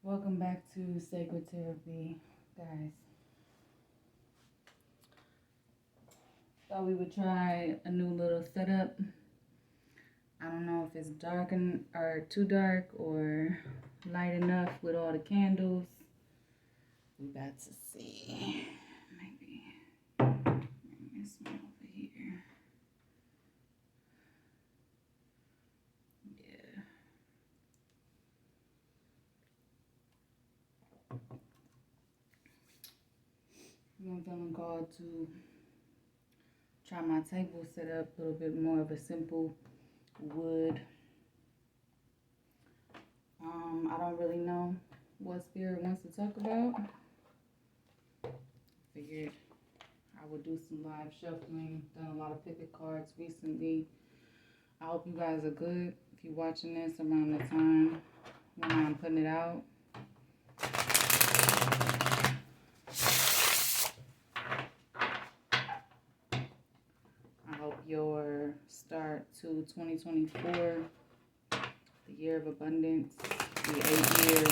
Welcome back to Sacred Therapy, guys. Thought we would try a new little setup. I don't know if it's or too dark or light enough with all the candles. We about to see. Maybe bring this one over here. Yeah. I'm feeling called to try my table set up a little bit more of a simple wood. I don't really know what spirit wants to talk about. Figured I would do some live shuffling. Done a lot of pick a cards recently. I hope you guys are good. If you're watching this around the time when I'm putting it out. I hope your start to 2024, the year of abundance, the 8 year,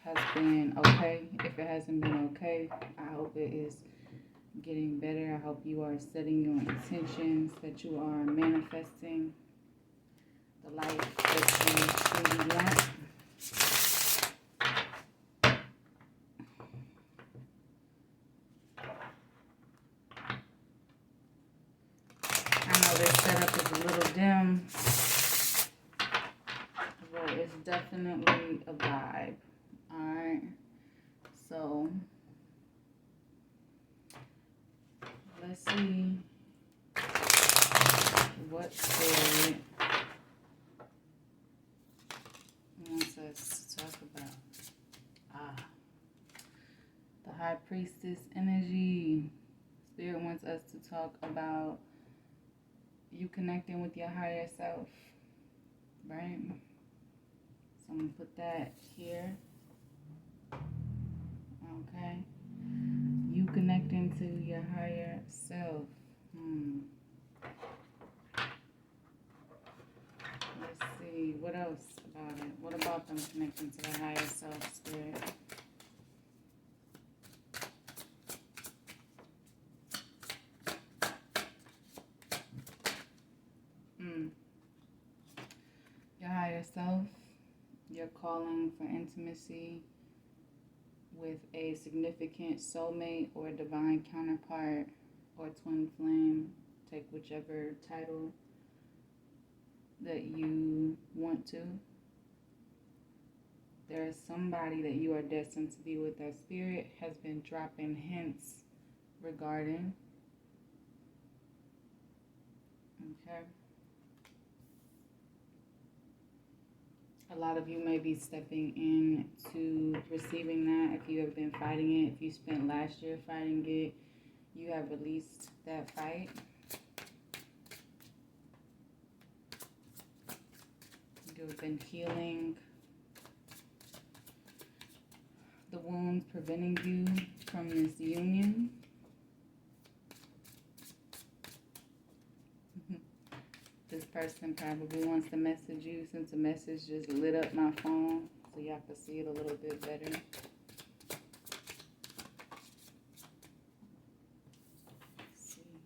has been okay. If it hasn't been okay, I hope it is getting better. I hope you are setting your intentions, that you are manifesting the life that you truly want. I know this setup is a little dim, but it's definitely a vibe. Alright, so let's see what spirit wants us to talk about. The High Priestess energy. Spirit wants us to talk about you connecting with your higher self, right? So I'm going to put that here. Okay. You connecting to your higher self. Let's see. What else about it? What about them connecting to the higher self, spirit? Your higher self, you're calling for intimacy with a significant soulmate or divine counterpart or twin flame. Take whichever title that you want to. There is somebody that you are destined to be with. That spirit has been dropping hints regarding. Okay. A lot of you may be stepping into receiving that. If you have been fighting it, if you spent last year fighting it, you have released that fight. You have been healing the wounds preventing you from this union. This person probably wants to message you, since the message just lit up my phone so y'all can see it a little bit better. Let's see.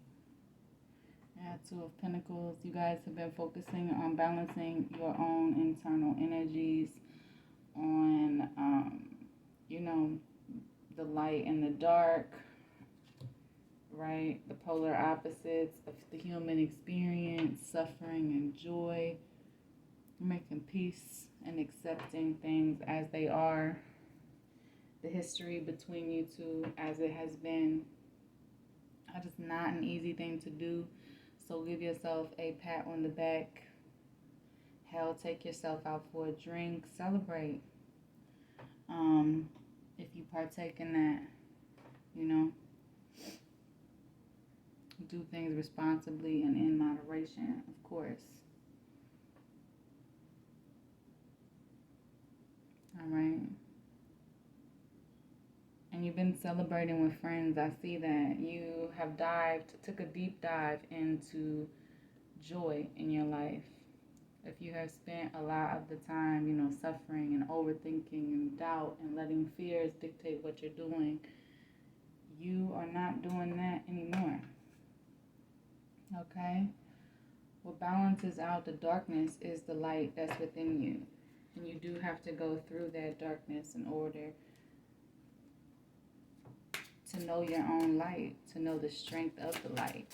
Yeah, Two of Pentacles. You guys have been focusing on balancing your own internal energies, on, the light and the dark, right? The polar opposites of the human experience, suffering and joy, making peace and accepting things as they are. The history between you two as it has been. That is not an easy thing to do. So give yourself a pat on the back. Hell, take yourself out for a drink. Celebrate. If you partake in that, do things responsibly and in moderation, of course. All right. And you've been celebrating with friends. I see that you have took a deep dive into joy in your life. If you have spent a lot of the time, suffering and overthinking and doubt and letting fears dictate what you're doing, you are not doing that anymore. Okay? What balances out the darkness is the light that's within you. And you do have to go through that darkness in order to know your own light, to know the strength of the light.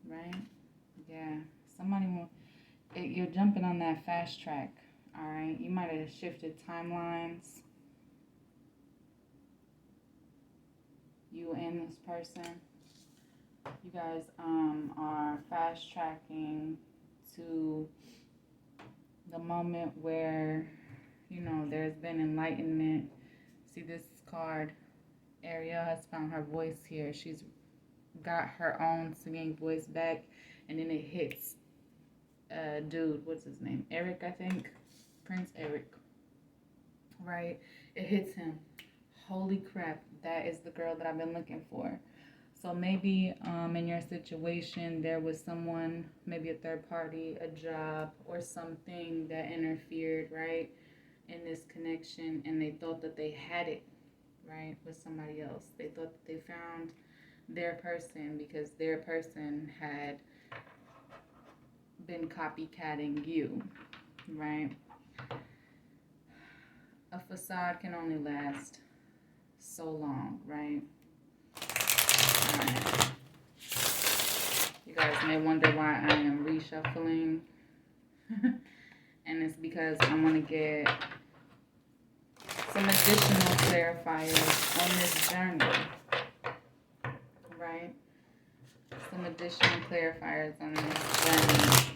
Right? Yeah. Somebody will. You're jumping on that fast track. All right? You might have shifted timelines. You and this person. You guys are fast tracking to the moment where, there's been enlightenment. See this card? Ariel has found her voice here. She's got her own singing voice back, and then it hits dude, what's his name? Eric, I think. Prince Eric. Right? It hits him. Holy crap, that is the girl that I've been looking for. So maybe in your situation, there was someone, maybe a third party, a job, or something that interfered, right, in this connection, and they thought that they had it, right, with somebody else. They thought that they found their person because their person had been copycatting you, right? A facade can only last so long, right? Alright. You guys may wonder why I am reshuffling. And it's because I'm going to get some additional clarifiers on this journey. Right? Some additional clarifiers on this journey.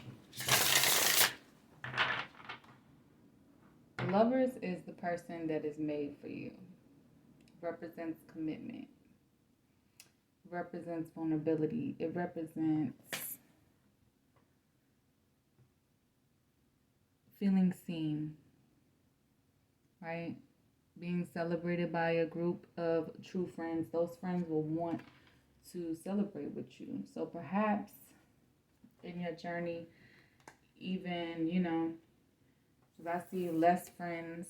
Lovers is the person that is made for you. Represents commitment. Represents vulnerability. It represents feeling seen, right? Being celebrated by a group of true friends. Those friends will want to celebrate with you. So perhaps in your journey, even, because I see less friends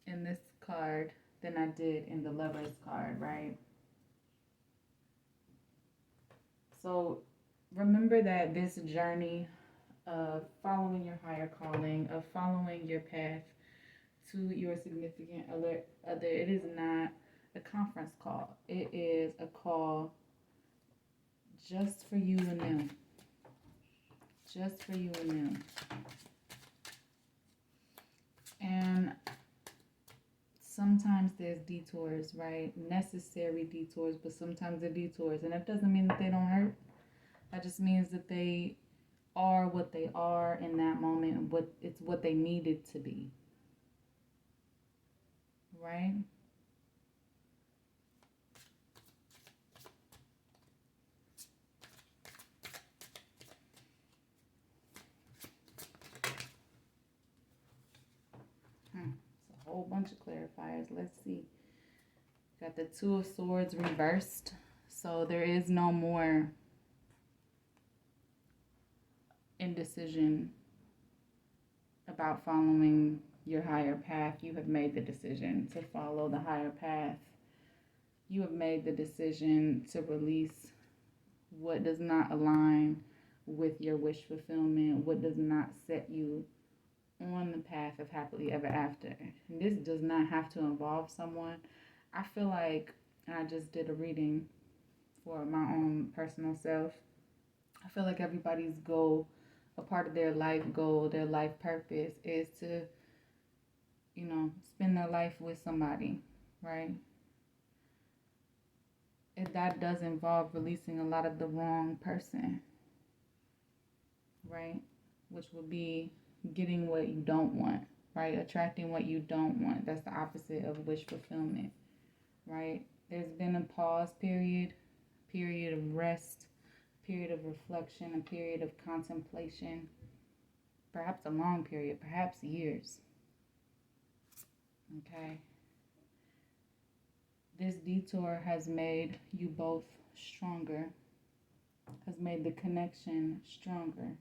in this card than I did in the Lover's card, right? So remember that this journey of following your higher calling, of following your path to your significant other, it is not a conference call. It is a call just for you and them. Just for you and them. And sometimes there's detours, right? Necessary detours, but sometimes they're detours. And that doesn't mean that they don't hurt. That just means that they are what they are in that moment. It's what they needed to be. Right? It's a whole bunch of clarifiers. Let's see. Got the Two of Swords reversed. So there is no more indecision about following your higher path. You have made the decision to follow the higher path. You have made the decision to release what does not align with your wish fulfillment, what does not set you on the path of happily ever after. And this does not have to involve someone. I feel like, and I just did a reading for my own personal self, I feel like everybody's goal, a part of their life goal, their life purpose is to, spend their life with somebody, right? And that does involve releasing a lot of the wrong person, right? Which would be getting what you don't want, right? Attracting what you don't want. That's the opposite of wish fulfillment, right? There's been a pause period of rest, period of reflection, a period of contemplation, perhaps a long period, perhaps years. Okay? This detour has made you both stronger, has made the connection stronger.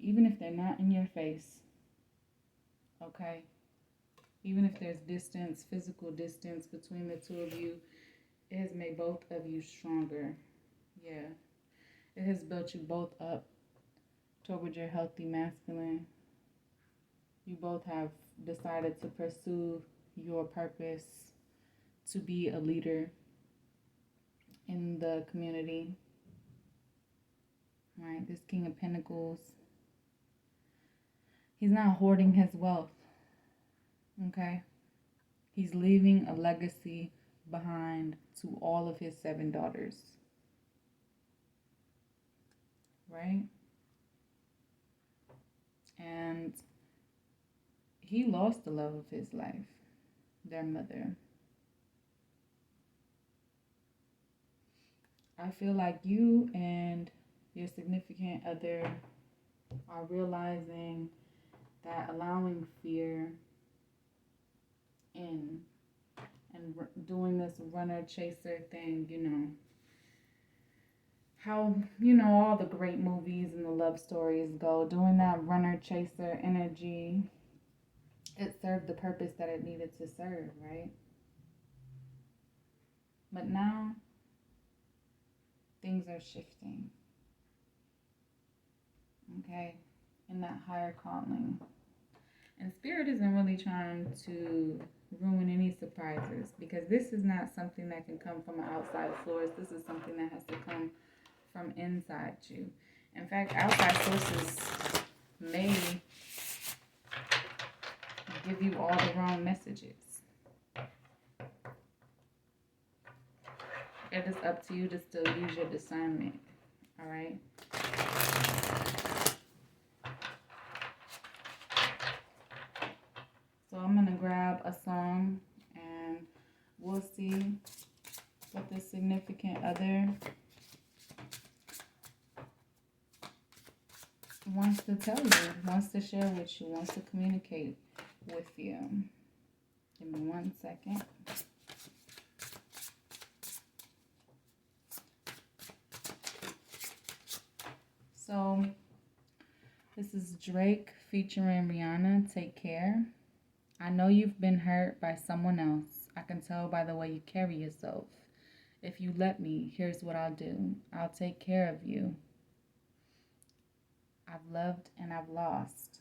Even if they're not in your face, okay? Even if there's distance, physical distance between the two of you, it has made both of you stronger. Yeah. It has built you both up toward your healthy masculine. You both have decided to pursue your purpose to be a leader in the community. Right? This King of Pentacles, he's not hoarding his wealth. Okay? He's leaving a legacy behind to all of his 7 daughters. Right? And he lost the love of his life, their mother. I feel like you and your significant other are realizing that allowing fear in and doing this runner chaser thing, how, all the great movies and the love stories go, doing that runner chaser energy, it served the purpose that it needed to serve, right? But now things are shifting, okay, in that higher calling. And Spirit isn't really trying to ruin any surprises, because this is not something that can come from an outside source. This is something that has to come from inside you. In fact, outside sources may give you all the wrong messages. It is up to you to still use your discernment. All right? So I'm going to grab a song and we'll see what the significant other wants to tell you, wants to share with you, wants to communicate with you. Give me 1 second. So this is Drake featuring Rihanna, Take Care. I know you've been hurt by someone else. I can tell by the way you carry yourself. If you let me, here's what I'll do. I'll take care of you. I've loved and I've lost.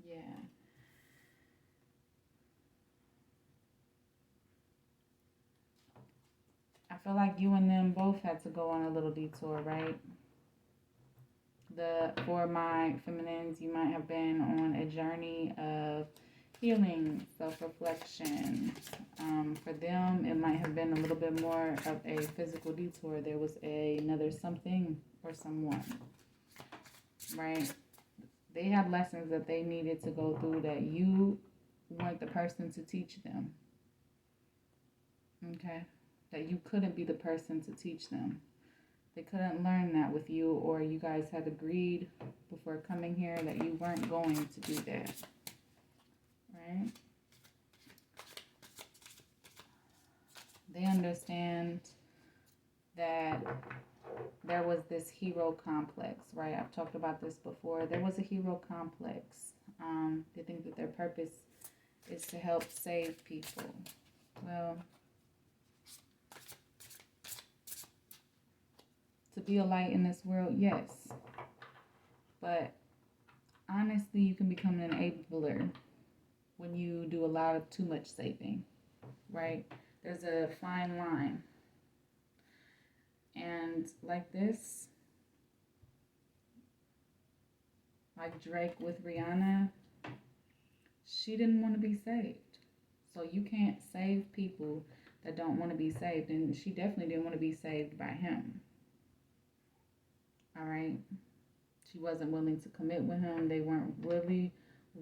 Yeah. I feel like you and them both had to go on a little detour, right? For my feminines, you might have been on a journey of healing, self-reflection. For them, it might have been a little bit more of a physical detour. There was another something or someone, right? They had lessons that they needed to go through that you weren't the person to teach them. Okay? That you couldn't be the person to teach them. They couldn't learn that with you, or you guys had agreed before coming here that you weren't going to do that. Right? They understand that there was this hero complex, right? I've talked about this before. There was a hero complex. They think that their purpose is to help save people. Well, to be a light in this world, yes. But honestly, you can become an enabler when you do a lot of too much saving, right? There's a fine line. And like this, like Drake with Rihanna, she didn't want to be saved. So you can't save people that don't want to be saved. And she definitely didn't want to be saved by him. All right? She wasn't willing to commit with him. They weren't really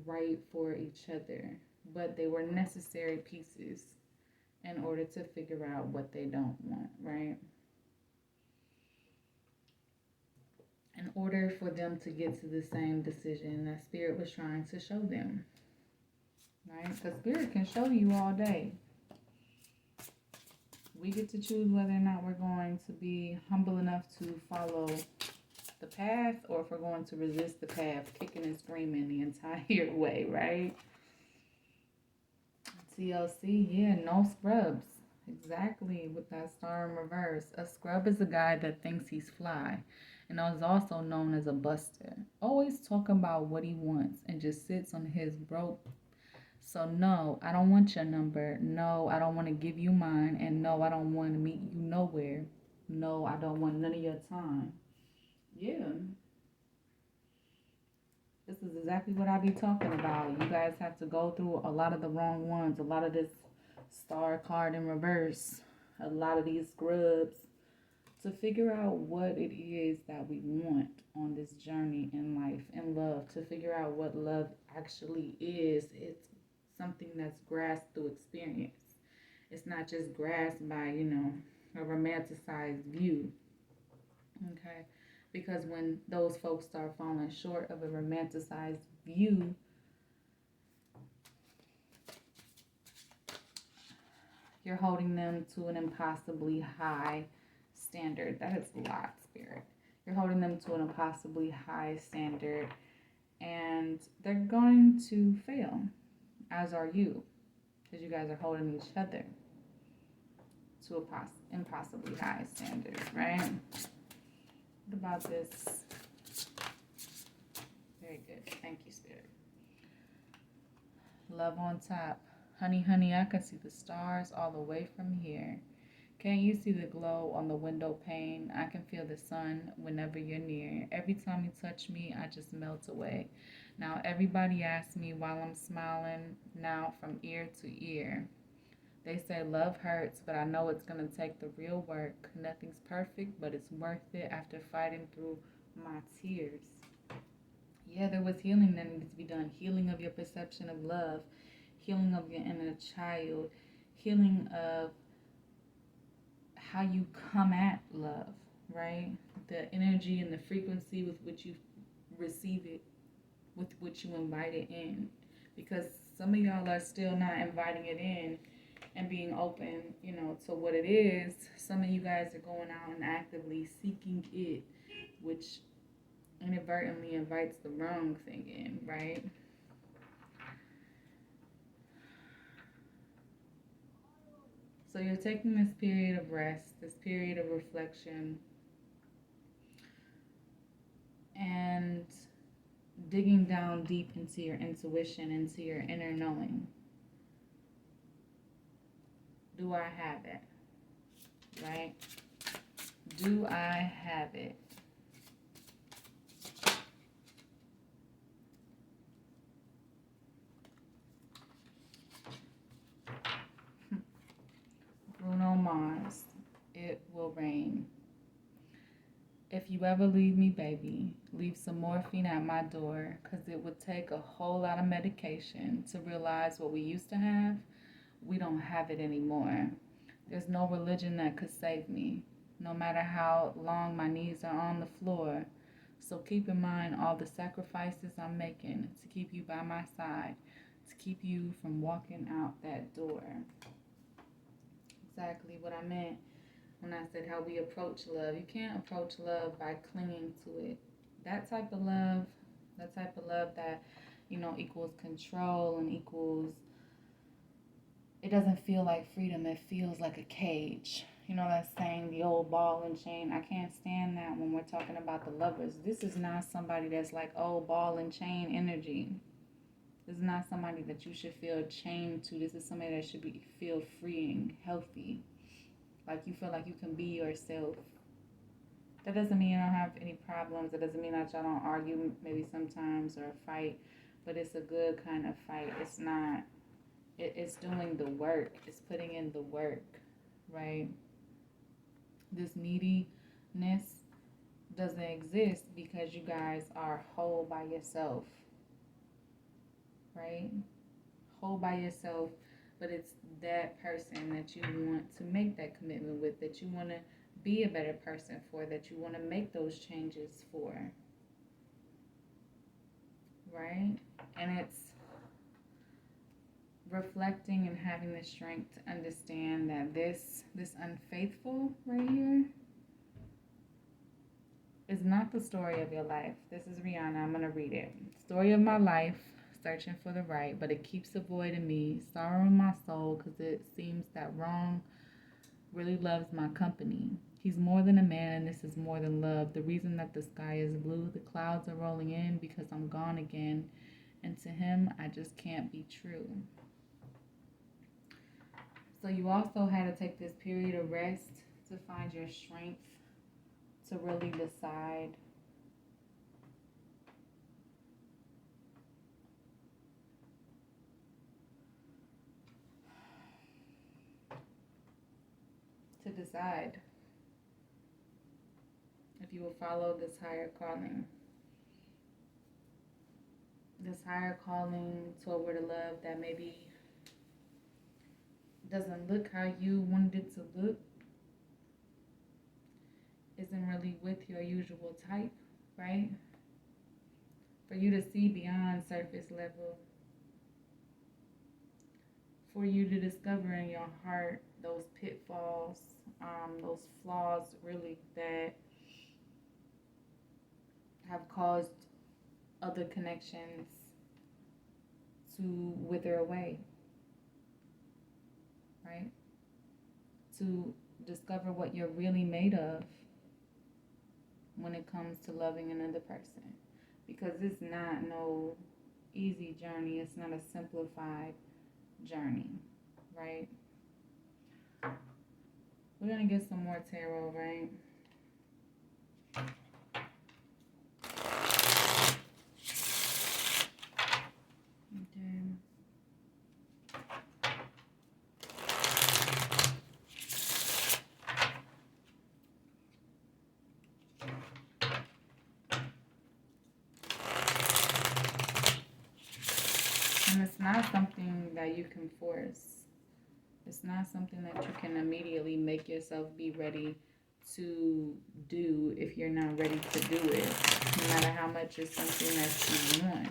right for each other. But they were necessary pieces in order to figure out what they don't want, right? In order for them to get to the same decision that Spirit was trying to show them, right? Because Spirit can show you all day. We get to choose whether or not we're going to be humble enough to follow the path or if we're going to resist the path, kicking and screaming the entire way, right? TLC, yeah, no scrubs. Exactly, with that star in reverse. A scrub is a guy that thinks he's fly and is also known as a buster. Always talking about what he wants and just sits on his broke. So, no, I don't want your number. No, I don't want to give you mine. And no, I don't want to meet you nowhere. No, I don't want none of your time. Yeah, this is exactly what I be talking about. You guys have to go through a lot of the wrong ones, a lot of this star card in reverse, a lot of these scrubs to figure out what it is that we want on this journey in life and love, to figure out what love actually is. It's something that's grasped through experience. It's not just grasped by, a romanticized view. Okay? Because when those folks start falling short of a romanticized view, you're holding them to an impossibly high standard. That is a lot, Spirit. You're holding them to an impossibly high standard, and they're going to fail, as are you, because you guys are holding each other to a impossibly high standard, right? What about this? Very good. Thank you, Spirit. Love on top. Honey, honey, I can see the stars all the way from here. Can't you see the glow on the window pane? I can feel the sun whenever you're near. Every time you touch me, I just melt away. Now everybody asks me while I'm smiling, now from ear to ear. They say love hurts, but I know it's going to take the real work. Nothing's perfect, but it's worth it after fighting through my tears. Yeah, there was healing that needed to be done. Healing of your perception of love, healing of your inner child, healing of how you come at love, right? The energy and the frequency with which you receive it, with which you invite it in. Because some of y'all are still not inviting it in and being open, to what it is. Some of you guys are going out and actively seeking it, which inadvertently invites the wrong thing in, right? So you're taking this period of rest, this period of reflection, and digging down deep into your intuition, into your inner knowing. Do I have it? Right? Do I have it? Bruno Mars, it will rain. If you ever leave me, baby, leave some morphine at my door, because it would take a whole lot of medication to realize what we used to have. We don't have it anymore. There's no religion that could save me, no matter how long my knees are on the floor. So keep in mind all the sacrifices I'm making to keep you by my side, to keep you from walking out that door. Exactly what I meant when I said how we approach love. You can't approach love by clinging to it. That type of love, that, equals control and equals, it doesn't feel like freedom. It feels like a cage. That saying, the old ball and chain. I can't stand that when we're talking about the lovers. This is not somebody that's like, oh, ball and chain energy. This is not somebody that you should feel chained to. This is somebody that should feel freeing, healthy. Like you feel like you can be yourself. That doesn't mean you don't have any problems. It doesn't mean that y'all don't argue maybe sometimes or fight. But it's a good kind of fight. It's not. It's doing the work. It's putting in the work, right? This neediness doesn't exist because you guys are whole by yourself, right? Whole by yourself, but it's that person that you want to make that commitment with, that you want to be a better person for, that you want to make those changes for, right? And it's reflecting and having the strength to understand that this unfaithful right here, is not the story of your life. This is Rihanna. I'm going to read it. Story of my life, searching for the right, but it keeps avoiding me. Sorrow in my soul because it seems that wrong really loves my company. He's more than a man, and this is more than love. The reason that the sky is blue, the clouds are rolling in because I'm gone again. And to him, I just can't be true. So you also had to take this period of rest to find your strength to really decide if you will follow this higher calling. This higher calling toward a love that maybe doesn't look how you wanted it to look, isn't really with your usual type, right? For you to see beyond surface level, for you to discover in your heart those pitfalls, those flaws really that have caused other connections to wither away, right? To discover what you're really made of when it comes to loving another person. Because it's not no easy journey. It's not a simplified journey, right? We're going to get some more tarot, right? Okay. And it's not something that you can force. It's not something that you can immediately make yourself be ready to do if you're not ready to do it, no matter how much it's something that you want.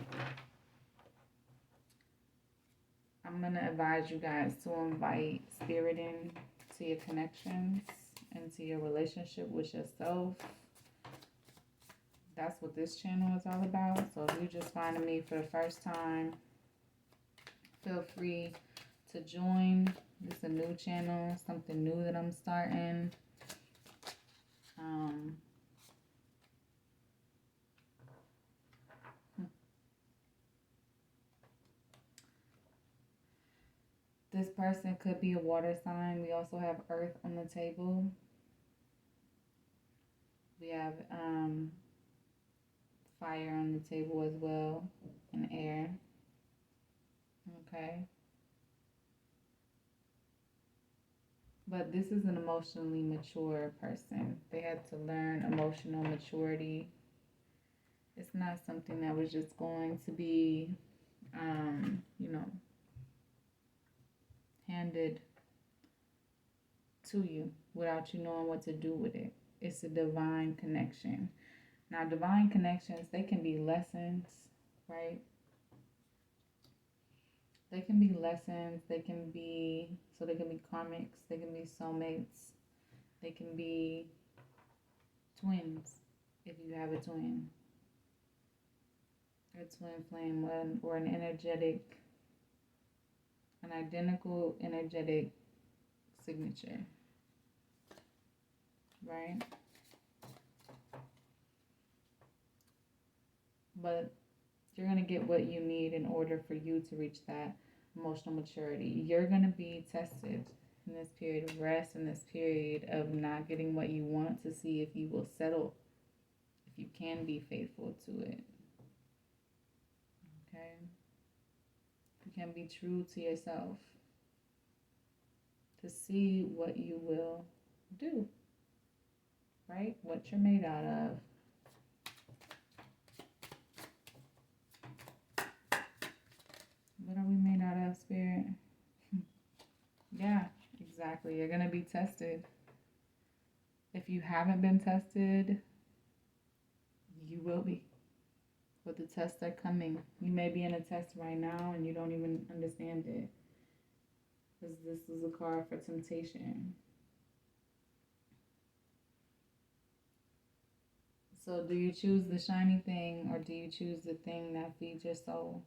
I'm going to advise you guys to invite spirit in to your connections and to your relationship with yourself. That's what this channel is all about. So if you're just finding me for the first time, feel free to join. It's a new channel, something new that I'm starting. This person could be a water sign. We also have earth on the table. We have fire on the table as well, and air. Okay. But this is an emotionally mature person. They had to learn emotional maturity. It's not something that was just going to be, handed to you without you knowing what to do with it. It's a divine connection. Now, divine connections, they can be lessons, right? They can be lessons. They can be karmics. They can be soulmates. They can be twins if you have a twin. A twin flame or an identical energetic signature, right? But you're going to get what you need in order for you to reach that emotional maturity. You're going to be tested in this period of rest, in this period of not getting what you want, to see if you will settle, if you can be faithful to it. Okay? If you can be true to yourself, to see what you will do, right? What you're made out of. What are we made out of, Spirit? Yeah, exactly. You're going to be tested. If you haven't been tested, you will be. But the tests are coming. You may be in a test right now and you don't even understand it. Because this is a card for temptation. So, do you choose the shiny thing or do you choose the thing that feeds your soul,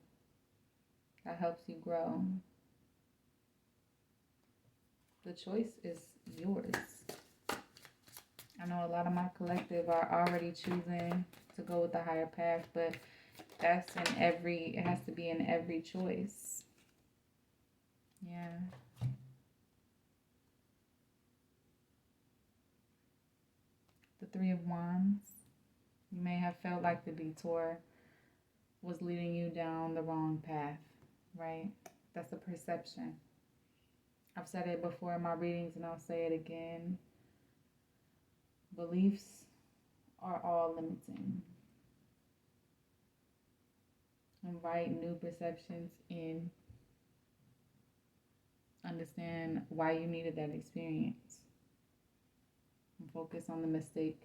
that helps you grow? The choice is yours. I know a lot of my collective are already choosing to go with the higher path, but that's in every, it has to be in every choice. Yeah. The Three of Wands. You may have felt like the detour was leading you down the wrong path, right? That's a perception. I've said it before in my readings and I'll say it again. Beliefs are all limiting. Invite new perceptions in. Understand why you needed that experience. And focus on the mistake,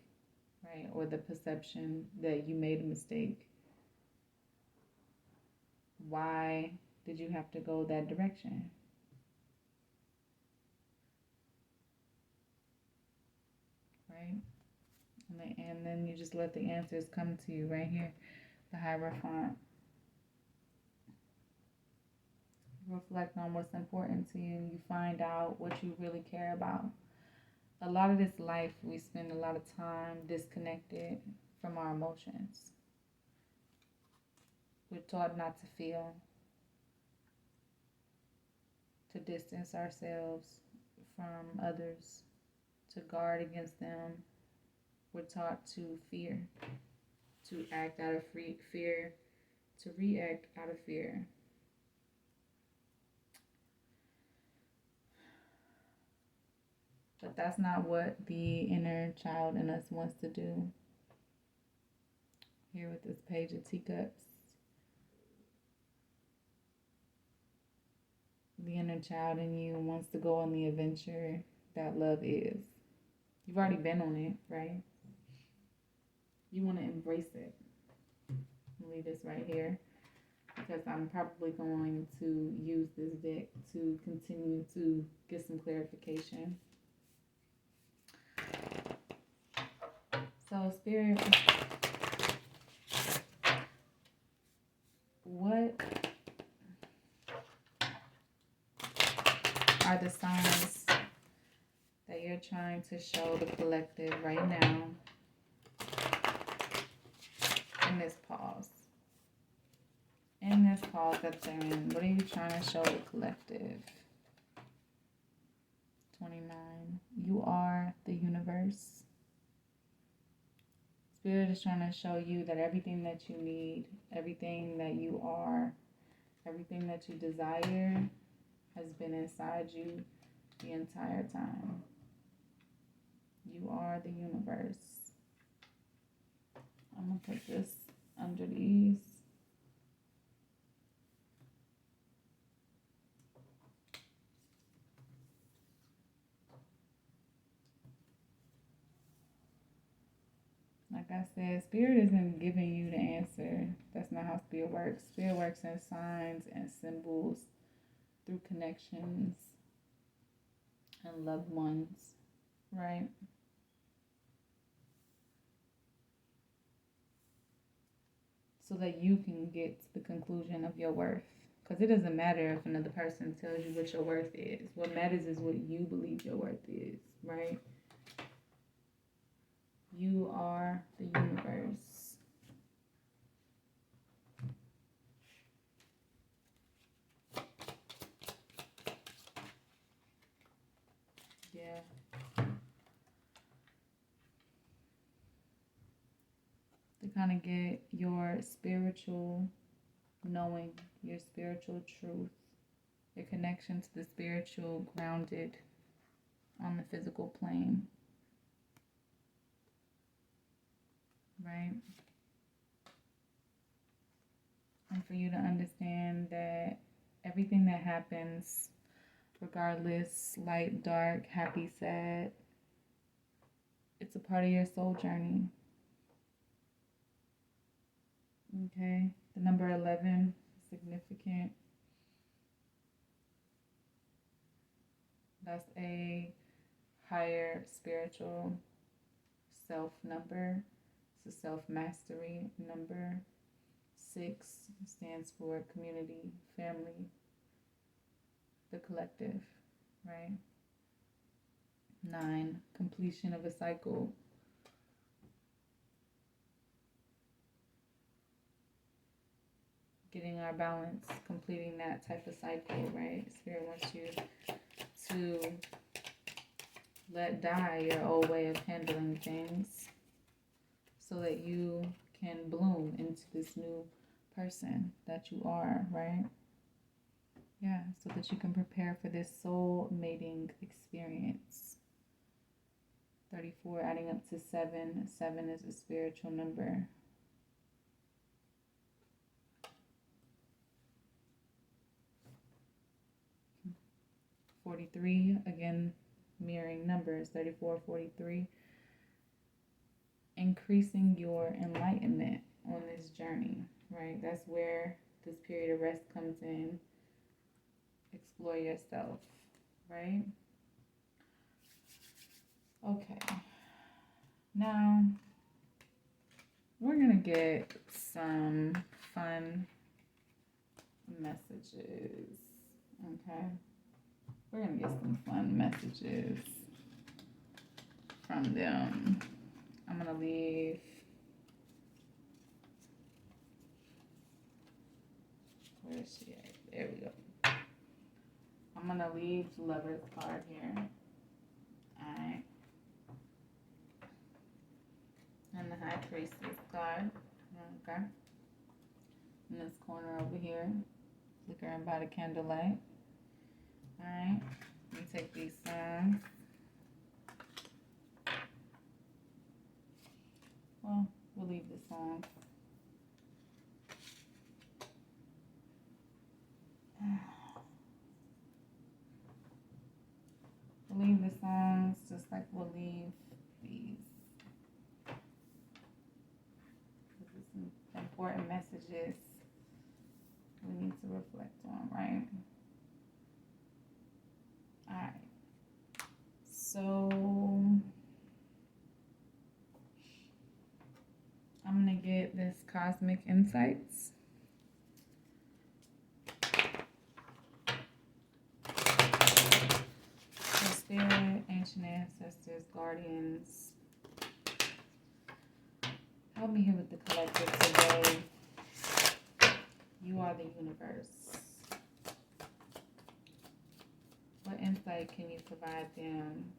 right? Or the perception that you made a mistake. Why did you have to go that direction? Right? And then you just let the answers come to you right here. The Hierophant. Reflect on what's important to you. You find out what you really care about. A lot of this life, we spend a lot of time disconnected from our emotions. We're taught not to feel, to distance ourselves from others, to guard against them. We're taught to fear, to act out of fear, to react out of fear. But that's not what the inner child in us wants to do. Here with this Page of Teacups. The inner child in you wants to go on the adventure that love is. You've already been on it, right? You want to embrace it. I'll leave this right here because I'm probably going to use this deck to continue to get some clarification. So, Spirit, what are the signs that you're trying to show the collective right now in this pause? In this pause that they're in, what are you trying to show the collective? 29. You are the universe. Spirit is trying to show you that everything that you need, everything that you are, everything that you desire has been inside you the entire time. You are the universe. I'm going to put this under these. Like I said, Spirit isn't giving you the answer. That's not how Spirit works. Spirit works in signs and symbols through connections and loved ones, right? So that you can get to the conclusion of your worth. Because it doesn't matter if another person tells you what your worth is. What matters is what you believe your worth is, right? You are the universe. Yeah. To kind of get your spiritual knowing, your spiritual truth, your connection to the spiritual grounded on the physical plane. Right? And for you to understand that everything that happens, regardless, light, dark, happy, sad, it's a part of your soul journey. Okay? The number 11 is significant. That's a higher spiritual self number. It's a self-mastery number. 6 stands for community, family, the collective, right? 9, completion of a cycle. Getting our balance, completing that type of cycle, right? Spirit wants you to let die your old way of handling things so that you can bloom into this new person that you are, right? Yeah, so that you can prepare for this soul mating experience. 34, adding up to 7. 7 is a spiritual number. 43, again, mirroring numbers, 34, 43. Increasing your enlightenment on this journey, right? That's where this period of rest comes in. Explore yourself, right? Okay. Now, we're going to get some fun messages, okay? We're going to get some fun messages from them. I'm going to leave. Where is she at? There we go. I'm going to leave the Lover's card here. Alright. And the High Priestess card. Okay. In this corner over here. Flickering by the candlelight. Alright. Let me take these songs. Well, we'll leave the songs. We'll leave the songs just like we'll leave these. This is some important messages we need to reflect on, right? Alright. So I'm going to get this Cosmic Insights. So Spirit, Ancient Ancestors, Guardians, help me here with the collective today. You are the universe. What insight can you provide them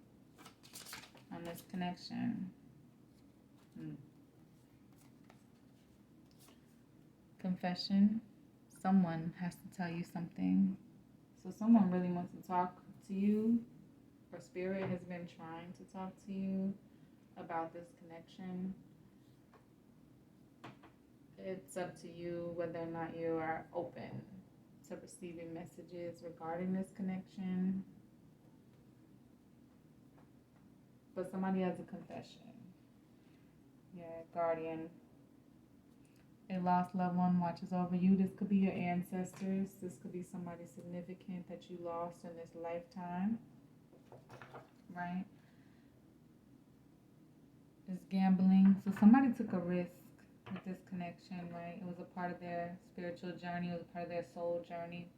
on this connection? Confession. Someone has to tell you something. So someone really wants to talk to you, or Spirit has been trying to talk to you about this connection. It's up to you whether or not you are open to receiving messages regarding this connection. But somebody has a confession. Yeah, guardian. A lost loved one watches over you. This could be your ancestors. This could be somebody significant that you lost in this lifetime. Right? It's gambling. So somebody took a risk with this connection, right? It was a part of their spiritual journey. It was a part of their soul journey.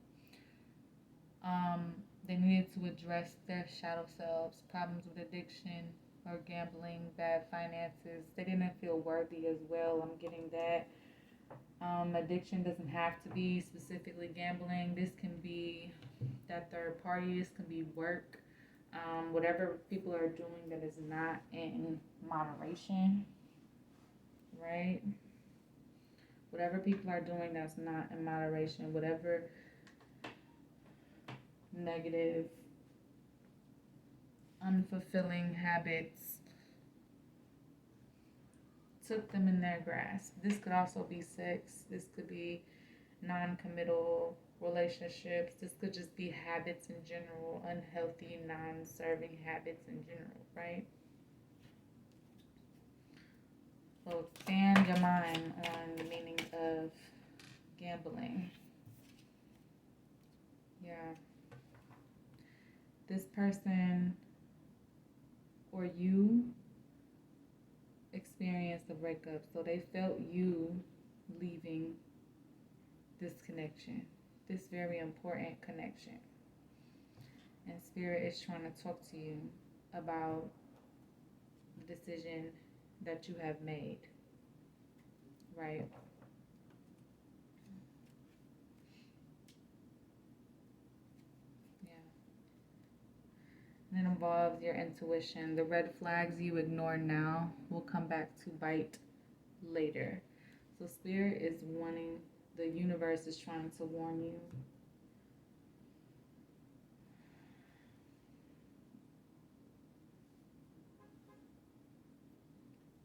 They needed to address their shadow selves, problems with addiction or gambling, bad finances. They didn't feel worthy as well. I'm getting that. Addiction doesn't have to be specifically gambling. This can be that third party. This can be work. Whatever people are doing that is not in moderation, right? Whatever people are doing that's not in moderation, whatever negative, unfulfilling habits took them in their grasp. This could also be sex. This could be non-committal relationships. This could just be habits in general, unhealthy, non-serving habits in general, right? So expand your mind on the meaning of gambling. Yeah. This person or you experienced the breakup, so they felt you leaving this connection, this very important connection. And Spirit is trying to talk to you about the decision that you have made, right? Yeah. And it involves your intuition. The red flags you ignore now will come back to bite later. So Spirit is wanting, the universe is trying to warn you.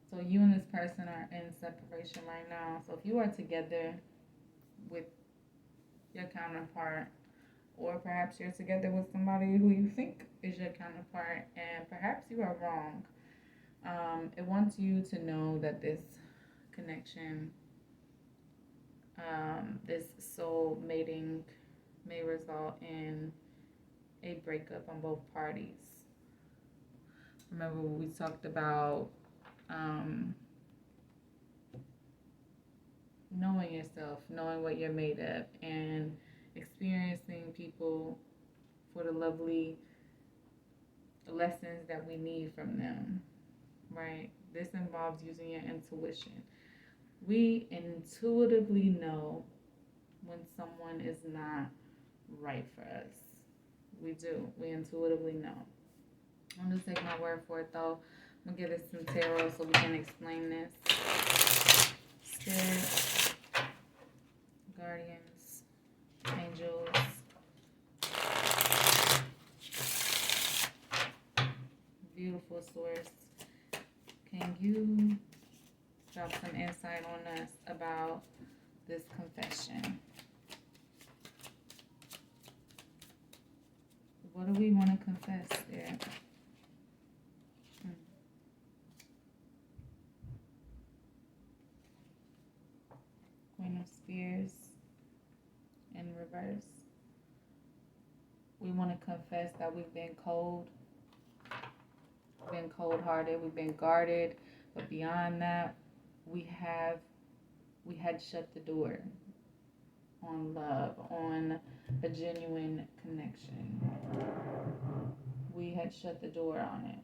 So you and this person are in separation right now. So if you are together with your counterpart, or perhaps you're together with somebody who you think is your counterpart, and perhaps you are wrong, it wants you to know that this connection, this soul mating, may result in a breakup on both parties. Remember we talked about knowing yourself, knowing what you're made of, and experiencing people for the lovely lessons that we need from them, right? This involves using your intuition. We intuitively know when someone is not right for us. We do. We intuitively know. I'm going to take my word for it, though. I'm going to give this some tarot so we can explain this. Spirit, guardians, angels, beautiful source. Can you drop some insight on us about this confession? What do we want to confess there? Queen of Spears in reverse. We want to confess that we've been cold, been cold-hearted, we've been guarded, but beyond that, we had shut the door on love, on a genuine connection. We had shut the door on it.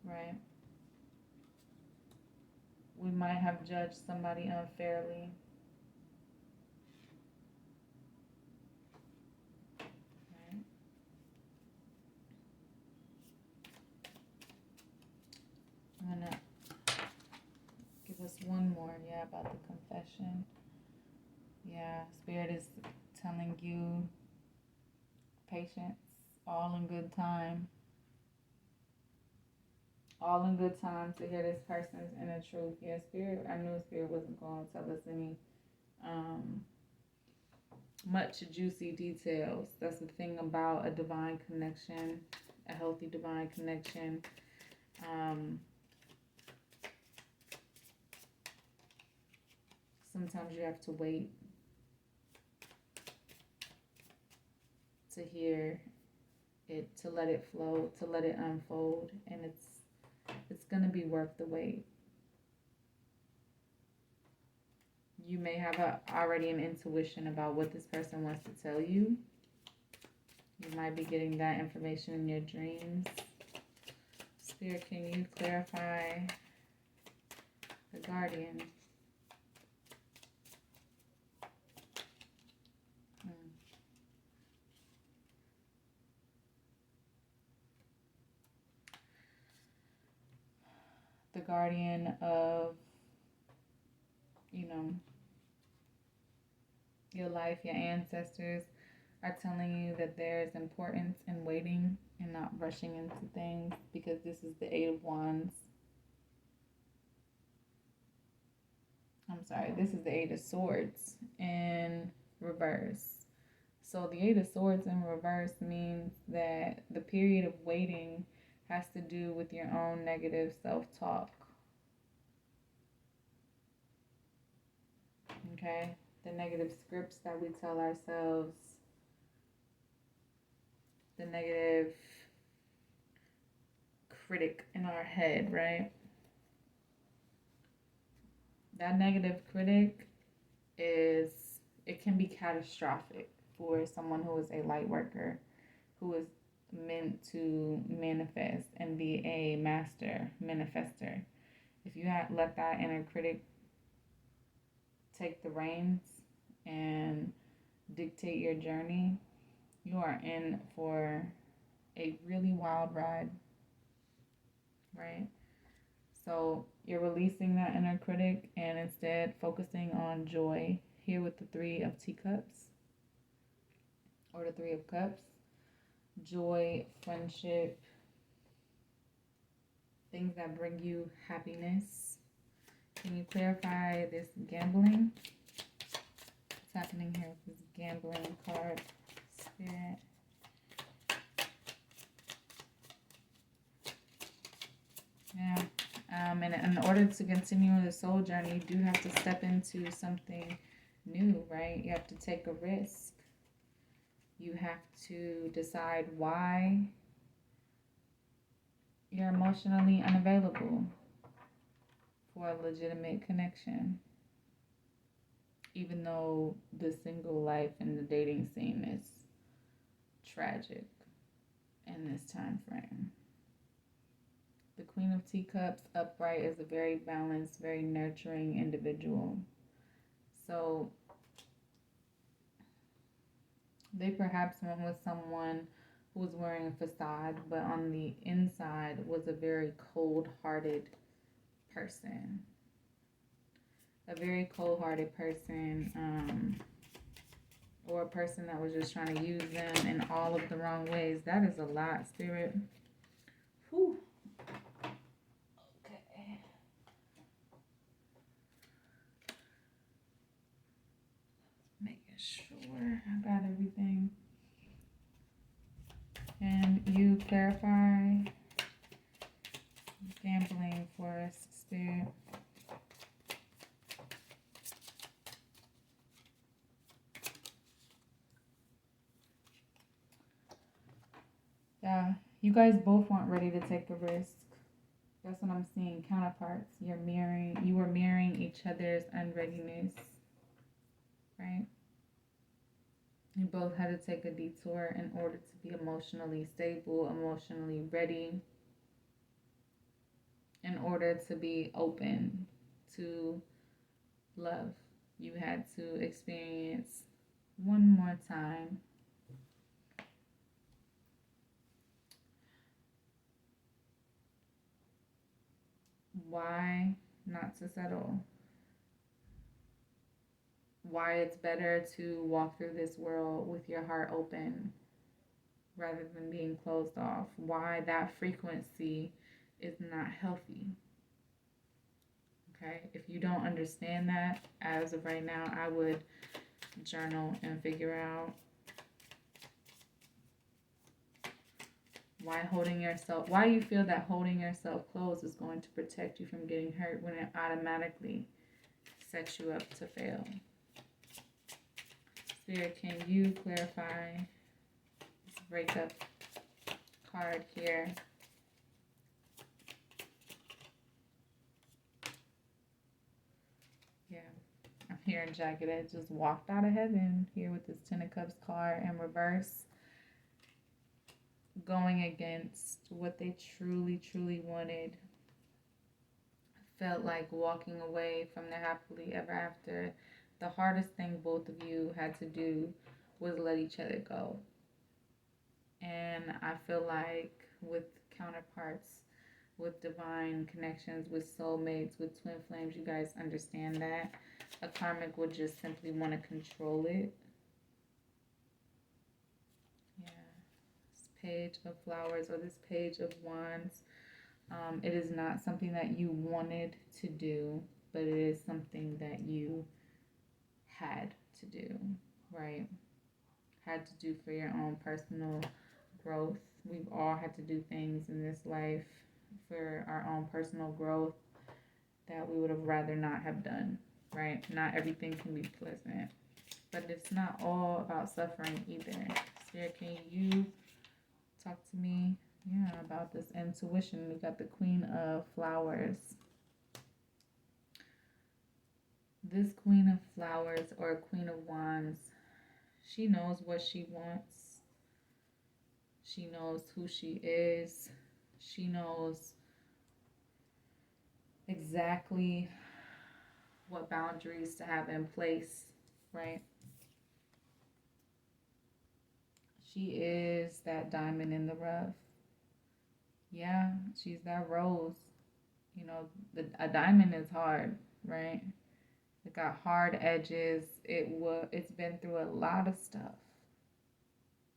Right? We might have judged somebody unfairly. Right? I'm gonna give us one more, about the confession. Spirit is telling you patience, all in good time. All in good time to hear this person's inner truth. Spirit, I knew Spirit wasn't going to tell us any much juicy details. That's the thing about a divine connection, a healthy divine connection. Sometimes you have to wait to hear it, to let it flow, to let it unfold, and it's going to be worth the wait. You may have already an intuition about what this person wants to tell you. You might be getting that information in your dreams. Spirit, can you clarify the guardian? The guardian of, your life, your ancestors are telling you that there is importance in waiting and not rushing into things, because this is the Eight of Wands. I'm sorry, this is the Eight of Swords in reverse. So the Eight of Swords in reverse means that the period of waiting has to do with your own negative self-talk. Okay? The negative scripts that we tell ourselves, the negative critic in our head, right? That negative critic it can be catastrophic for someone who is a light worker, who is meant to manifest and be a master manifester. If you let that inner critic take the reins and dictate your journey, you are in for a really wild ride, right? So you're releasing that inner critic and instead focusing on joy here with the Three of Teacups or the Three of Cups. Joy, friendship, things that bring you happiness. Can you clarify this gambling? What's happening here with this gambling card, Spirit? Yeah. And in order to continue the soul journey, you do have to step into something new, right? You have to take a risk. You have to decide why you're emotionally unavailable for a legitimate connection. Even though the single life and the dating scene is tragic in this time frame. The Queen of Teacups upright is a very balanced, very nurturing individual. So they perhaps went with someone who was wearing a facade, but on the inside was a very cold-hearted person. A very cold-hearted person, or a person that was just trying to use them in all of the wrong ways. That is a lot, Spirit. Whew. Okay. Making sure I got everything. And you clarify gambling for us, Spirit. Yeah, you guys both weren't ready to take a risk. That's what I'm seeing. Counterparts. You were mirroring each other's unreadiness, right? You both had to take a detour in order to be emotionally stable, emotionally ready, in order to be open to love. You had to experience one more time why not to settle, why it's better to walk through this world with your heart open rather than being closed off, why that frequency is not healthy. Okay, if you don't understand that as of right now, I would journal and figure out why you feel that holding yourself closed is going to protect you from getting hurt when it automatically sets you up to fail. Spirit, can you clarify this breakup card here? Yeah, I'm hearing Jagged Edge just walked out of heaven here with this Ten of Cups card in reverse. Going against what they truly wanted. Felt like walking away from the happily ever after. The hardest thing both of you had to do was let each other go. And I feel like with counterparts, with divine connections, with soulmates, with twin flames, you guys understand that. A karmic would just simply want to control it. Page of Flowers or this Page of Wands. It is not something that you wanted to do, but it is something that you had to do, right? Had to do for your own personal growth. We've all had to do things in this life for our own personal growth that we would have rather not have done, right? Not everything can be pleasant, but it's not all about suffering either. Spirit, can you talk to me Yeah, about this intuition. We got the Queen of Flowers. This Queen of Flowers or Queen of Wands, she knows what she wants. She knows who she is. She knows exactly what boundaries to have in place, right? She is that diamond in the rough. Yeah, she's that rose. You know, a diamond is hard, right? It got hard edges. It's been through a lot of stuff.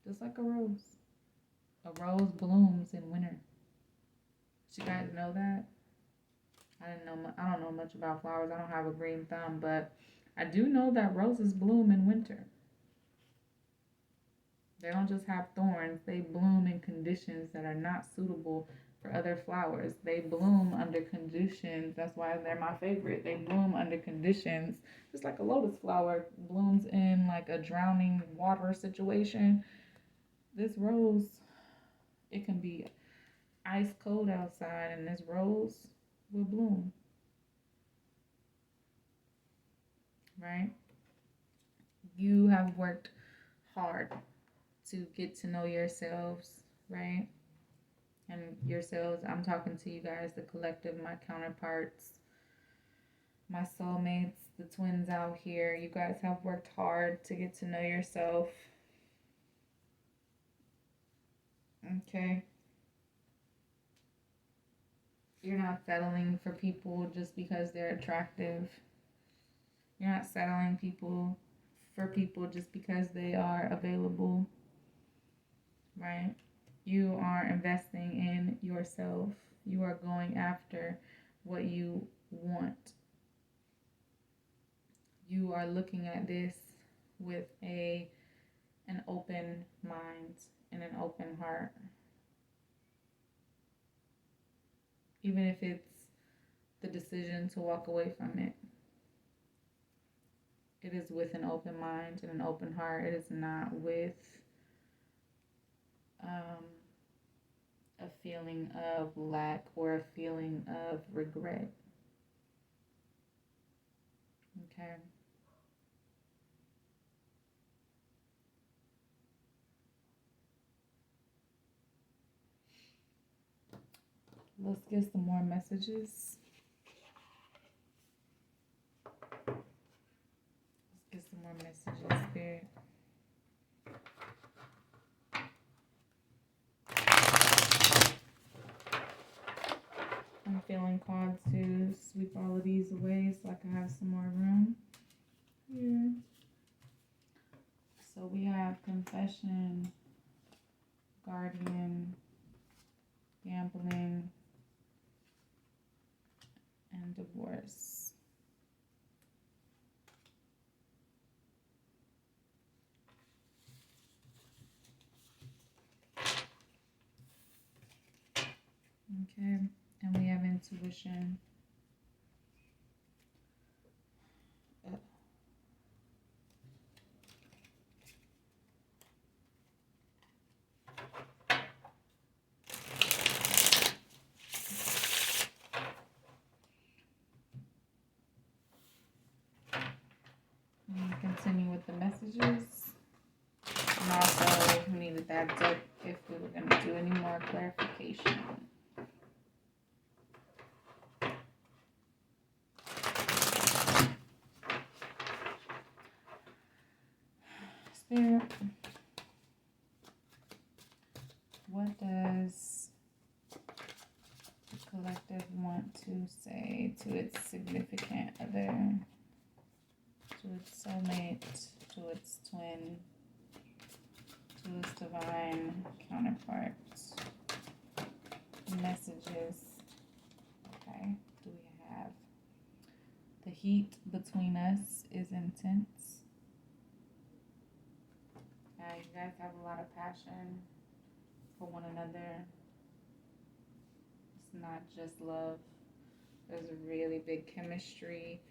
Just like a rose. A rose blooms in winter. Did you guys know that? I don't know much about flowers. I don't have a green thumb, but I do know that roses bloom in winter. They don't just have thorns. They bloom in conditions that are not suitable for other flowers. They bloom under conditions. That's why they're my favorite. They bloom under conditions just like a lotus flower blooms in like a drowning water situation. This rose, it can be ice cold outside and this rose will bloom, right? You have worked hard to get to know yourselves, right? And yourselves, I'm talking to you guys, the collective, my counterparts, my soulmates, the twins out here. You guys have worked hard to get to know yourself. Okay. You're not settling for people just because they're attractive. You're not settling for people just because they are available, right? You are investing in yourself. You are going after what you want. You are looking at this with an open mind and an open heart. Even if it's the decision to walk away from it. It is with an open mind and an open heart. It is not with a feeling of lack or a feeling of regret. Okay. Let's get some more messages. Let's get some more messages, Spirit. I'm feeling called to sweep all of these away so I can have some more room here. So we have confession, guardian, gambling, and divorce. Okay, and we have intuition. Continue with the messages. And also, we needed that deck if we were going to do any more clarification. Spirit, what does the collective want to say to its significant other, to its soulmate, to its twin, to its divine counterpart? Messages. Okay, do we have the heat between us is intense. You guys have a lot of passion for one another. It's not just love. There's a really big chemistry.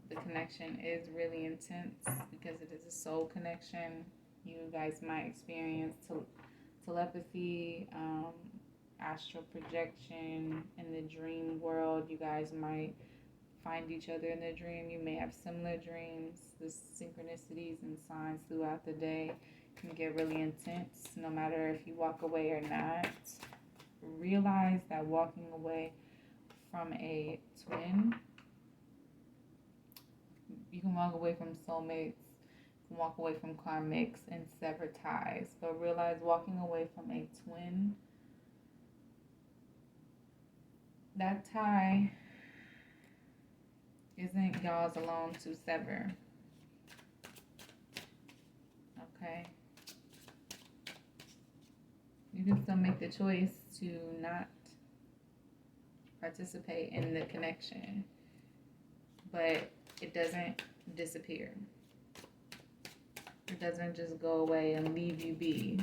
The connection is really intense because it is a soul connection. You guys might experience telepathy, astral projection in the dream world. You guys might find each other in the dream. You may have similar dreams. The synchronicities and signs throughout the day can get really intense no matter if you walk away or not. Realize that walking away from a twin, you can walk away from soulmates, you can walk away from karmics and sever ties, but realize walking away from a twin, that tie isn't y'all's alone to sever. Okay? You can still make the choice to not participate in the connection, but it doesn't disappear. It doesn't just go away and leave you be.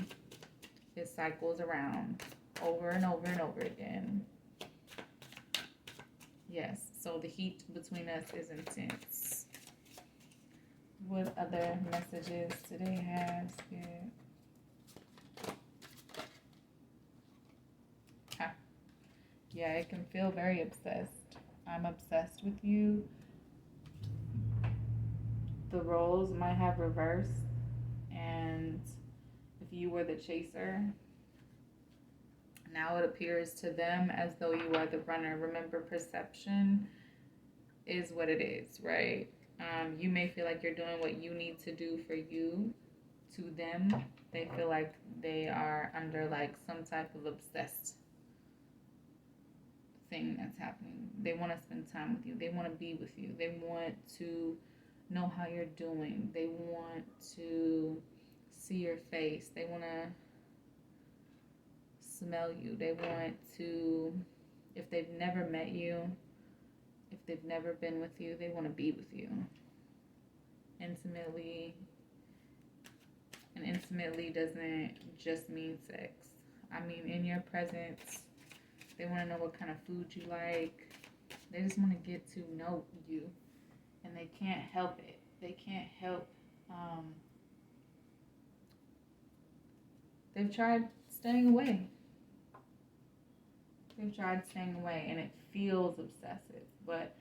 It cycles around over and over and over again. Yes, so the heat between us is intense. What other messages do they have, Spirit? Yeah, it can feel very obsessed. I'm obsessed with you. The roles might have reversed, and if you were the chaser, now it appears to them as though you are the runner. Remember, perception is what it is, right? You may feel like you're doing what you need to do for you. To them, they feel like they are under like some type of obsessed thing that's happening. They want to spend time with you. They want to be with you. They want to know how you're doing. They want to see your face. They want to smell you. They want to, if they've never met you, if they've never been with you, they want to be with you intimately. And intimately doesn't just mean sex. I mean, in your presence. They want to know what kind of food you like. They just want to get to know you. And they can't help it. They can't help. They've tried staying away. They've tried staying away. And it feels obsessive. But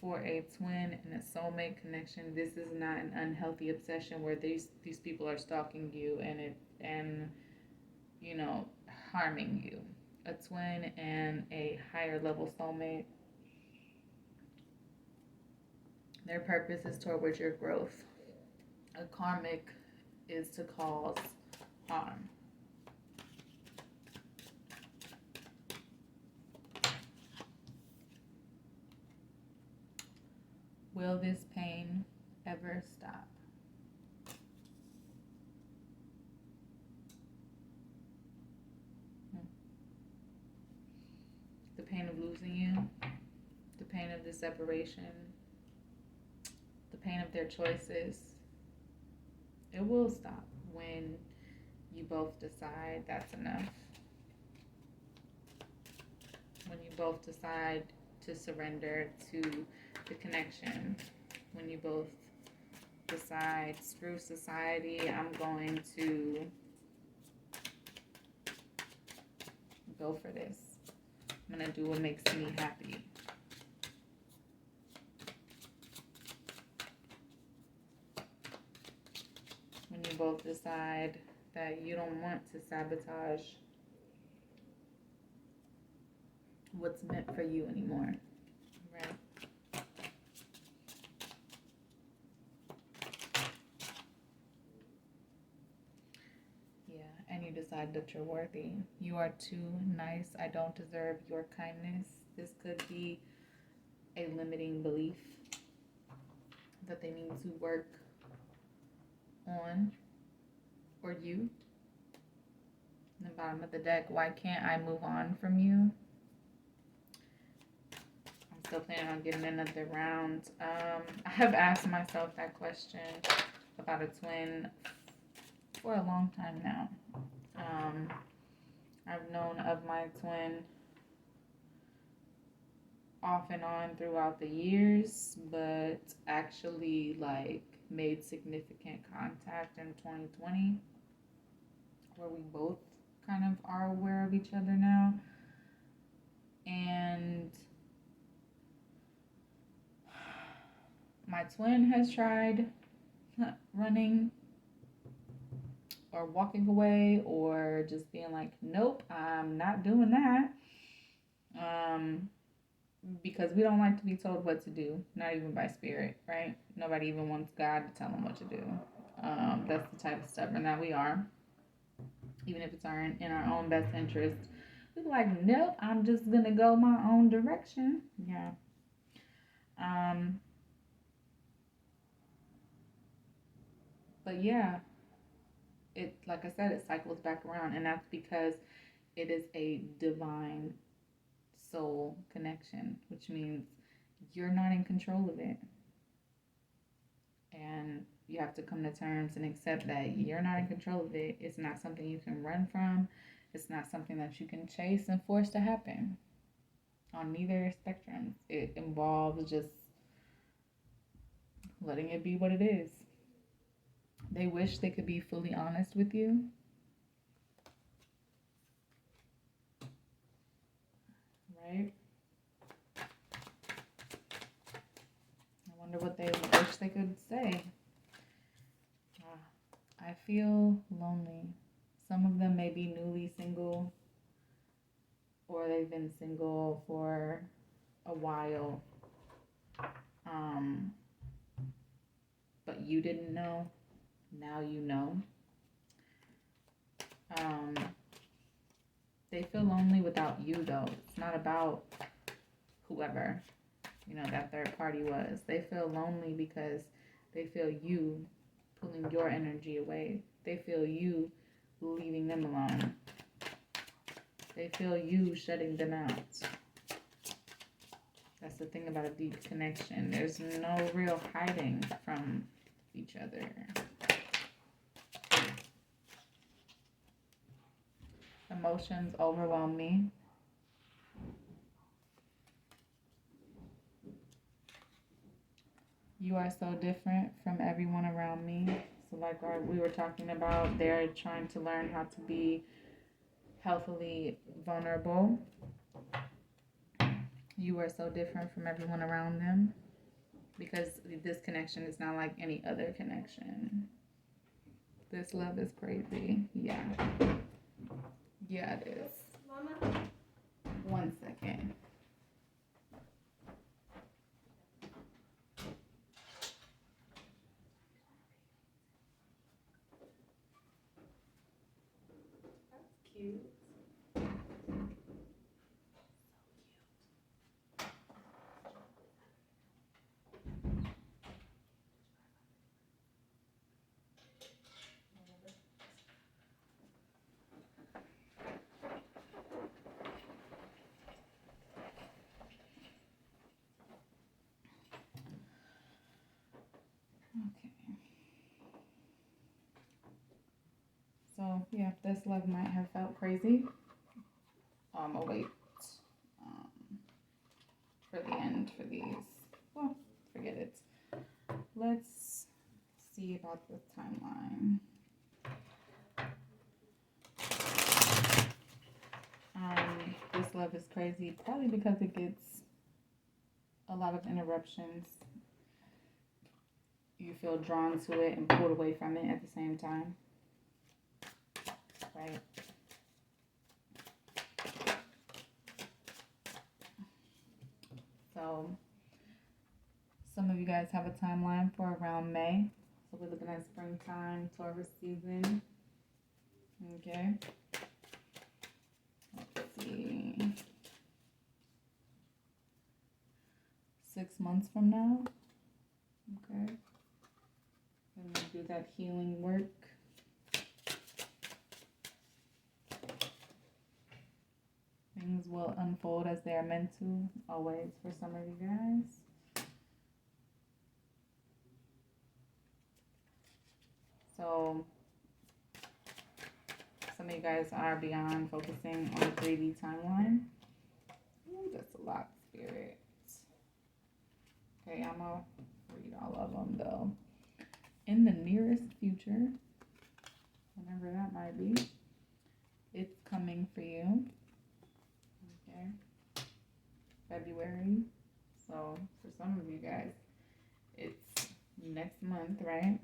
for a twin and a soulmate connection, this is not an unhealthy obsession where these people are stalking you and you know, harming you. A twin and a higher level soulmate, their purpose is towards your growth. A karmic is to cause harm. Will this pain ever stop? The pain of losing you, the pain of the separation, the pain of their choices. It will stop when you both decide that's enough. When you both decide to surrender to the connection. When you both decide, screw society, I'm going to go for this. I'm going to do what makes me happy. When you both decide that you don't want to sabotage what's meant for you anymore, right? Yeah, and you decide that you're worthy. You are too nice. I don't deserve your kindness. This could be a limiting belief that they need to work on, or you. In the bottom of the deck, why can't I move on from you? I'm still planning on getting another round. I have asked myself that question about a twin for a long time now. I've known of my twin off and on throughout the years, but actually like made significant contact in 2020, where we both kind of are aware of each other now. And my twin has tried running or walking away or just being like, nope, I'm not doing that. Because we don't like to be told what to do, not even by spirit, right? Nobody even wants God to tell them what to do. That's the type of stubborn that we are. Even if it's in our own best interest, we're like, nope, I'm just gonna go my own direction. Yeah. But yeah, it, like I said, it cycles back around, and that's because it is a divine soul connection, which means you're not in control of it. And you have to come to terms and accept that you're not in control of it. It's not something you can run from. It's not something that you can chase and force to happen on neither spectrum. It involves just letting it be what it is. They wish they could be fully honest with you. Right? I wonder what they wish they could say. I feel lonely. Some of them may be newly single, or they've been single for a while. But you didn't know. Now you know. They feel lonely without you, though. It's not about whoever, that third party was. They feel lonely because they feel you pulling your energy away. They feel you leaving them alone. They feel you shutting them out. That's the thing about a deep connection. There's no real hiding from each other. Emotions overwhelm me. You are so different from everyone around me. So like we were talking about, they're trying to learn how to be healthily vulnerable. You are so different from everyone around them because this connection is not like any other connection. This love is crazy. Yeah. Yeah, it is. Mama. 1 second. That's cute. Okay. So yeah, this love might have felt crazy. I'll wait for the end for these. Well, forget it. Let's see about the timeline. This love is crazy, probably because it gets a lot of interruptions. You feel drawn to it and pulled away from it at the same time. Right? So, some of you guys have a timeline for around May. So we're looking at springtime, Taurus season. Okay. Let's see. 6 months from now. Okay. And we do that healing work. Things will unfold as they are meant to, always, for some of you guys. So, some of you guys are beyond focusing on the 3D timeline. Ooh, that's a lot, Spirit. Okay, I'm going to read all of them, though. In the nearest future, whenever that might be, it's coming for you. Okay. February. So for some of you guys, it's next month, right?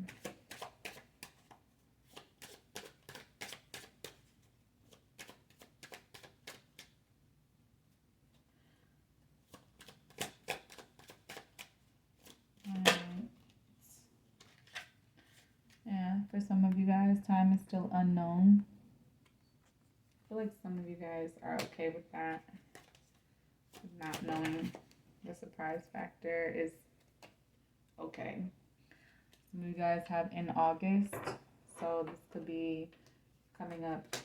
Yeah, for some of you guys, time is still unknown. I feel like some of you guys are okay with that. Not knowing the surprise factor is okay. Some of you guys have in August, so this could be coming up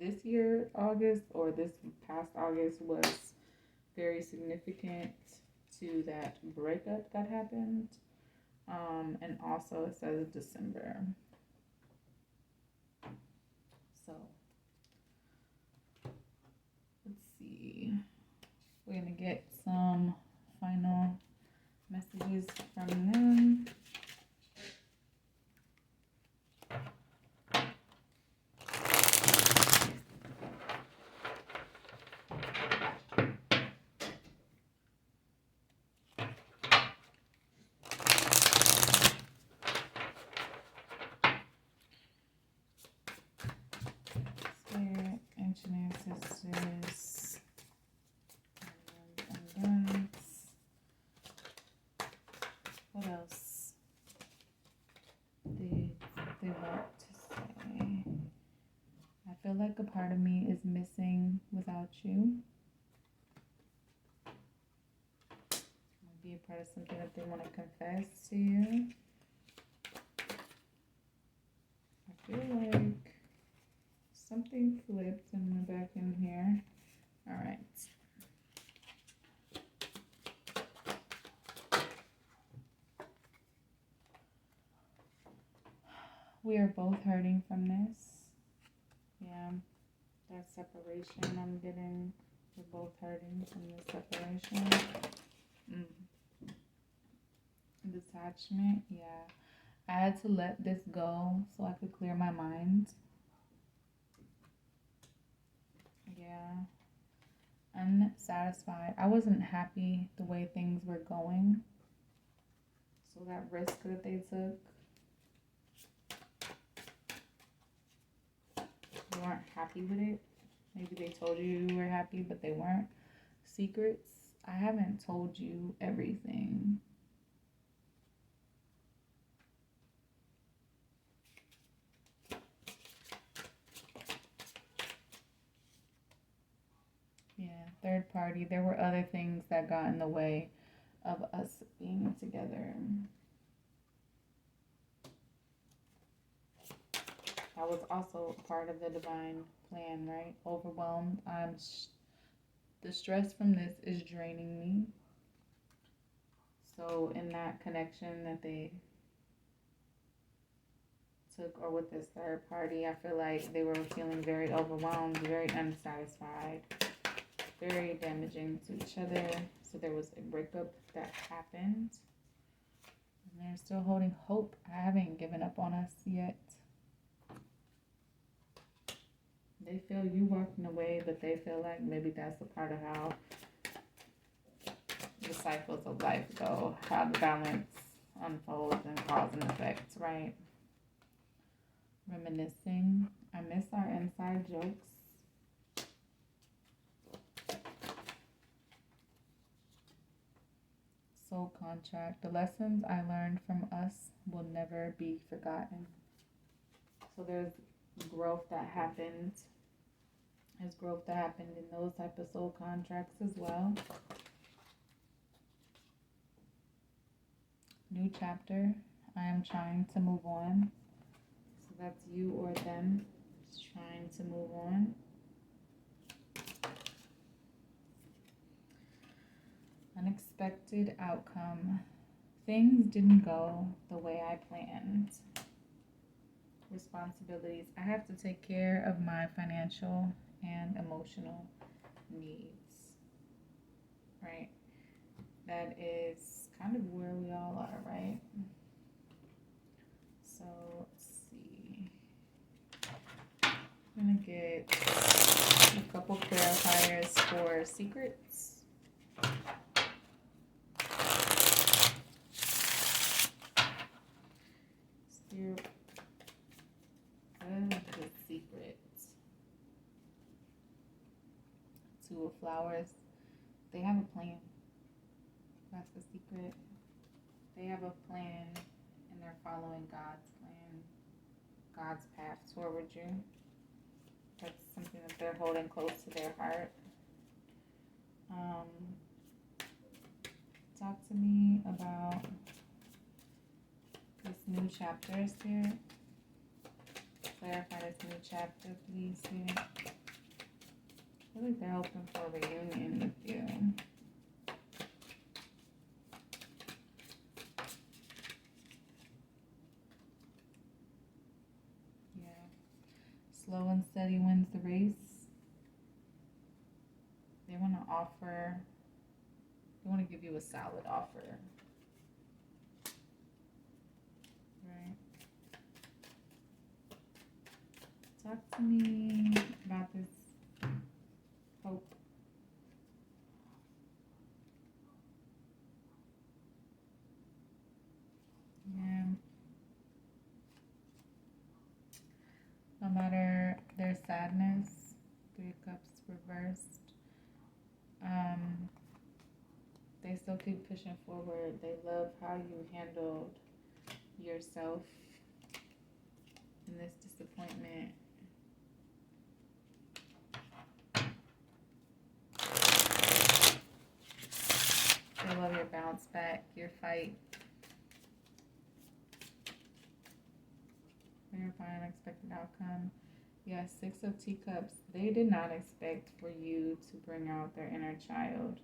this year, August, or this past August was very significant to that breakup that happened. And also it says December. So let's see. We're gonna get some final messages from them. Spirit, ancient ancestors, abundance. What else did they want to say? I feel like a part of me is missing without you. Maybe a part of something that they want to confess to you. I feel like something flipped and went back in here. All right. We are both hurting from this. Yeah, that separation I'm getting. We're both hurting from this separation. Detachment, yeah. I had to let this go so I could clear my mind. Yeah. Unsatisfied. I wasn't happy the way things were going. So that risk that they took, you weren't happy with it. Maybe they told you you were happy, but they weren't. Secrets. I haven't told you everything. Yeah, third party. There were other things that got in the way of us being together. That was also part of the divine plan, right? Overwhelmed. The stress from this is draining me. So in that connection that they took, or with this third party, I feel like they were feeling very overwhelmed, very unsatisfied, very damaging to each other. So there was a breakup that happened. And they're still holding hope. I haven't given up on us yet. They feel you walking away, but they feel like maybe that's a part of how the cycles of life go, how the balance unfolds and cause and effect, right? Reminiscing. I miss our inside jokes. Soul contract. The lessons I learned from us will never be forgotten. So there's growth that happened. There's growth that happened in those type of soul contracts as well. New chapter. I am trying to move on. So that's you or them. Just trying to move on. Unexpected outcome. Things didn't go the way I planned. Responsibilities. I have to take care of my financial and emotional needs. Right? That is kind of where we all are, right? So let's see. I'm gonna get the couple clarifiers for secrets. Spirit. The secrets. Two of Flowers. They have a plan. That's the secret. They have a plan and they're following God's plan, God's path toward you. That's something that they're holding close to their heart. Talk to me about this new chapter, Spirit. Clarify this new chapter, please, Spirit. I feel like they're hoping for a reunion with you. Yeah. Slow and steady wins the race. They want to offer, they want to give you a solid offer. Right? Talk to me about this hope. Yeah. No matter their sadness, 3 of Cups reversed. They still keep pushing forward. They love how you handled yourself in this disappointment. They love your bounce back, your fight. Verify unexpected outcome. Yes, 6 of Teacups. They did not expect for you to bring out their inner child.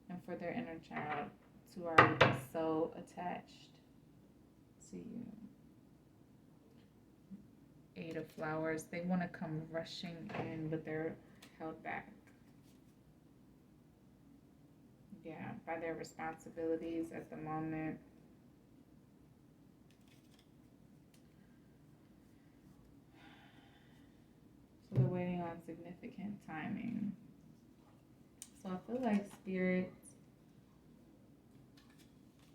And for their inner child to already be so attached to you. 8 of Flowers. They want to come rushing in, but they're held back. Yeah, by their responsibilities at the moment. So they're waiting on significant timing. So I feel like Spirit,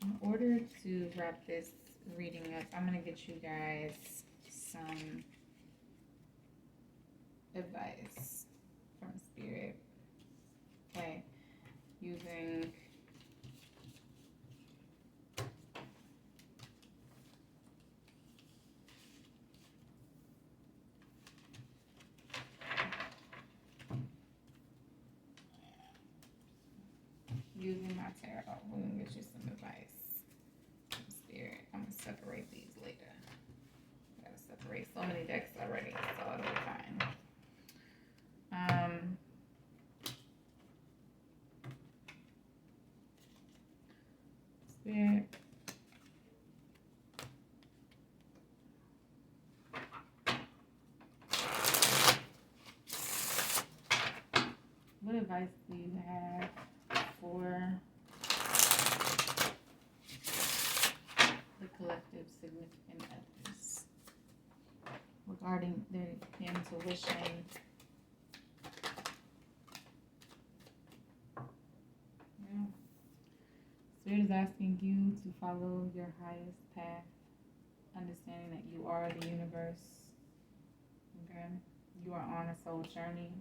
in order to wrap this reading up, I'm going to get you guys some advice from Spirit. Okay. Using my tarot. We're going to get you some advice from Spirit. I'm going to separate these later. I got to separate so many decks already, so it'll be fine. Spirit. What advice do you have for the collective significant others regarding their intuition? Yeah. Spirit is asking you to follow your highest path, understanding that you are the universe. Okay? You are on a soul journey.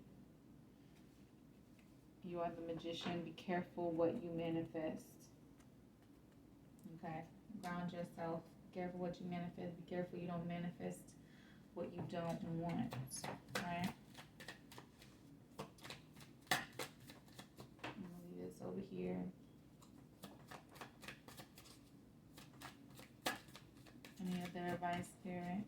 You are the magician. Be careful what you manifest. Okay? Ground yourself. Be careful what you manifest. Be careful you don't manifest what you don't want. Right? I'm going to leave this over here. Any other advice, Spirit?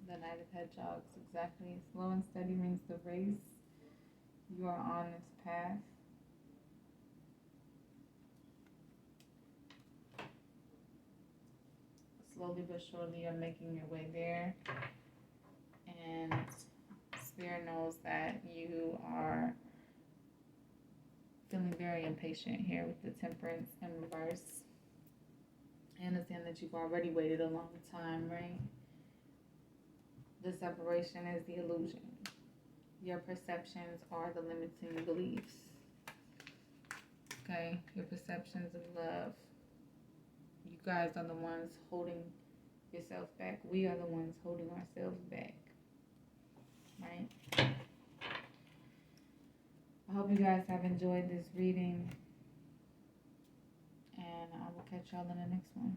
The Knight of Hedgehogs, exactly. Slow and steady means the race. You are on this path. slowly but surely you're making your way there. And Spirit knows that you are feeling very impatient here with the Temperance in reverse. I understand that you've already waited a long time, right? The separation is the illusion. Your perceptions are the limiting beliefs. Okay? Your perceptions of love. You guys are the ones holding yourself back. We are the ones holding ourselves back. Right? I hope you guys have enjoyed this reading. And I will catch y'all in the next one.